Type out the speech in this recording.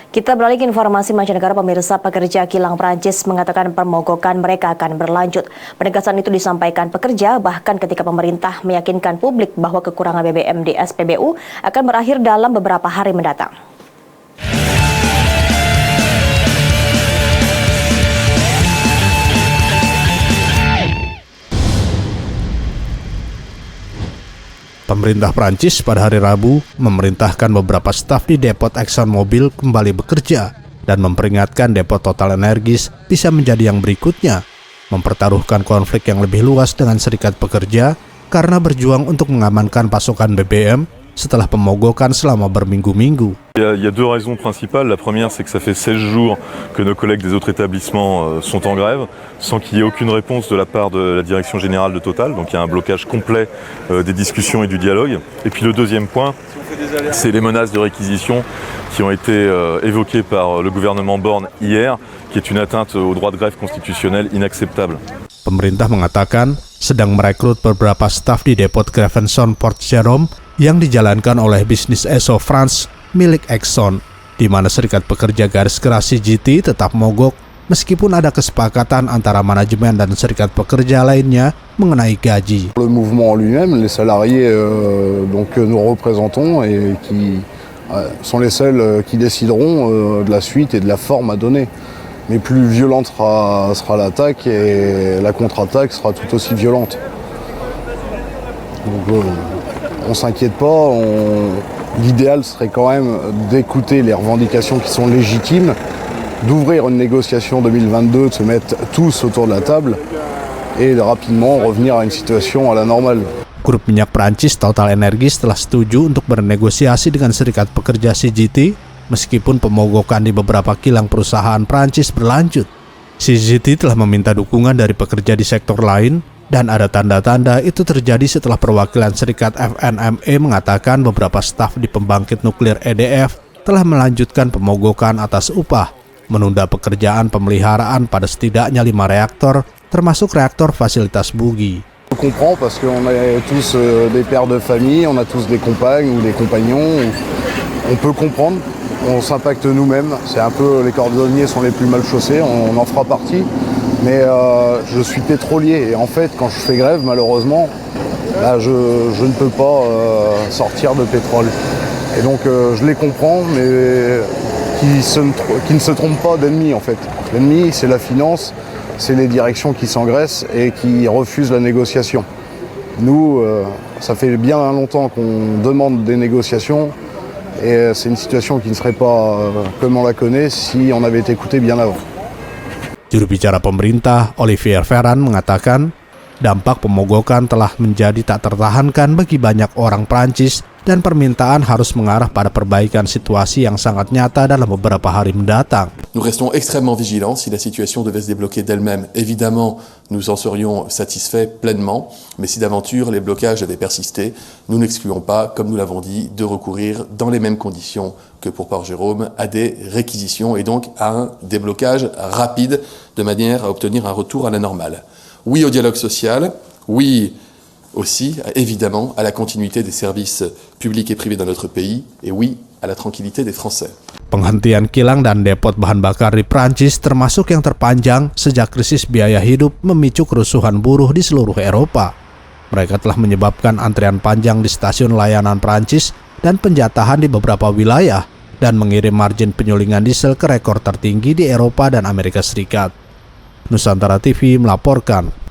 Kita beralih ke informasi mancanegara. Pemirsa, pekerja kilang Prancis mengatakan permogokan mereka akan berlanjut. Penegasan itu disampaikan pekerja bahkan ketika pemerintah meyakinkan publik bahwa kekurangan BBM di SPBU akan berakhir dalam beberapa hari mendatang. Pemerintah Prancis pada hari Rabu memerintahkan beberapa staf di depot ExxonMobil kembali bekerja dan memperingatkan depot TotalEnergies bisa menjadi yang berikutnya, mempertaruhkan konflik yang lebih luas dengan serikat pekerja karena berjuang untuk mengamankan pasokan BBM setelah pemogokan selama berminggu-minggu. Il y a deux raisons principales. La première, c'est que ça fait 16 jours que nos collègues des autres établissements sont en grève, sans qu'il y ait aucune réponse de la part de la direction générale de Total. Donc il y a un blocage complet des discussions et du dialogue. Et puis le deuxième point, c'est les menaces de réquisition qui ont été évoquées par le gouvernement Borne hier, qui est une atteinte au droit de grève constitutionnel inacceptable. Pemerintah mengatakan sedang merekrut beberapa staf di depot Gravenson Port Jérôme yang dijalankan oleh bisnis Esso France milik Exxon, di mana serikat pekerja garis keras CGT tetap mogok meskipun ada kesepakatan antara manajemen dan serikat pekerja lainnya mengenai gaji. Le mouvement lui-même, les salariés que nous représentons et qui sont les seuls qui décideront de la suite et de la forme à donner. Mais plus violente sera l'attaque et la contre-attaque sera tout aussi violente. Donc, on s'inquiète pas, l'idéal serait quand même d'écouter les revendications qui sont légitimes, d'ouvrir une négociation 2022, de se mettre tous autour de la table et de rapidement revenir à une situation à la normale. Grup minyak Prancis TotalEnergies telah setuju untuk bernegosiasi dengan serikat pekerja CGT meskipun pemogokan di beberapa kilang perusahaan Prancis berlanjut. CGT telah meminta dukungan dari pekerja di sektor lain, dan ada tanda-tanda itu terjadi setelah perwakilan serikat FNME mengatakan beberapa staf di pembangkit nuklir EDF telah melanjutkan pemogokan atas upah, menunda pekerjaan pemeliharaan pada setidaknya 5 reaktor, termasuk reaktor fasilitas Bugis. Je comprends parce qu'on est tous des pères de famille, on a tous des compagnes ou des compagnons, on peut comprendre, on s'impacte nous-mêmes, c'est un peu les cordonniers sont les plus mal chaussés, on en fera partie. Mais je suis pétrolier et en fait quand je fais grève malheureusement je ne peux pas sortir de pétrole et donc je les comprends mais qui ne se trompent pas d'ennemi en fait. L'ennemi c'est la finance, c'est les directions qui s'engraissent et qui refusent la négociation. Nous ça fait bien longtemps qu'on demande des négociations et c'est une situation qui ne serait pas comme on la connaît si on avait été écouté bien avant. Juru bicara pemerintah Olivier Véran mengatakan dampak pemogokan telah menjadi tak tertahankan bagi banyak orang Prancis dan permintaan harus mengarah pada perbaikan situasi yang sangat nyata dalam beberapa hari mendatang. Nous restons extrêmement vigilants. Si la situation devait se débloquer d'elle-même, évidemment, nous en serions satisfaits pleinement. Mais si d'aventure les blocages devaient persister, nous n'excluons pas, comme nous l'avons dit, de recourir dans les mêmes conditions que pour Port Jérôme à des réquisitions et donc à un déblocage rapide de manière à obtenir un retour à la normale. Oui au dialogue social, oui aussi, évidemment, à la continuité des services publics et privés dans notre pays, et oui, à la tranquillité des Français. Penghentian kilang dan depot bahan bakar di Prancis termasuk yang terpanjang sejak krisis biaya hidup memicu kerusuhan buruh di seluruh Eropa. Mereka telah menyebabkan antrian panjang di stasiun layanan Prancis dan penjatahan di beberapa wilayah, dan mengirim margin penyulingan diesel ke rekor tertinggi di Eropa dan Amerika Serikat. Nusantara TV melaporkan.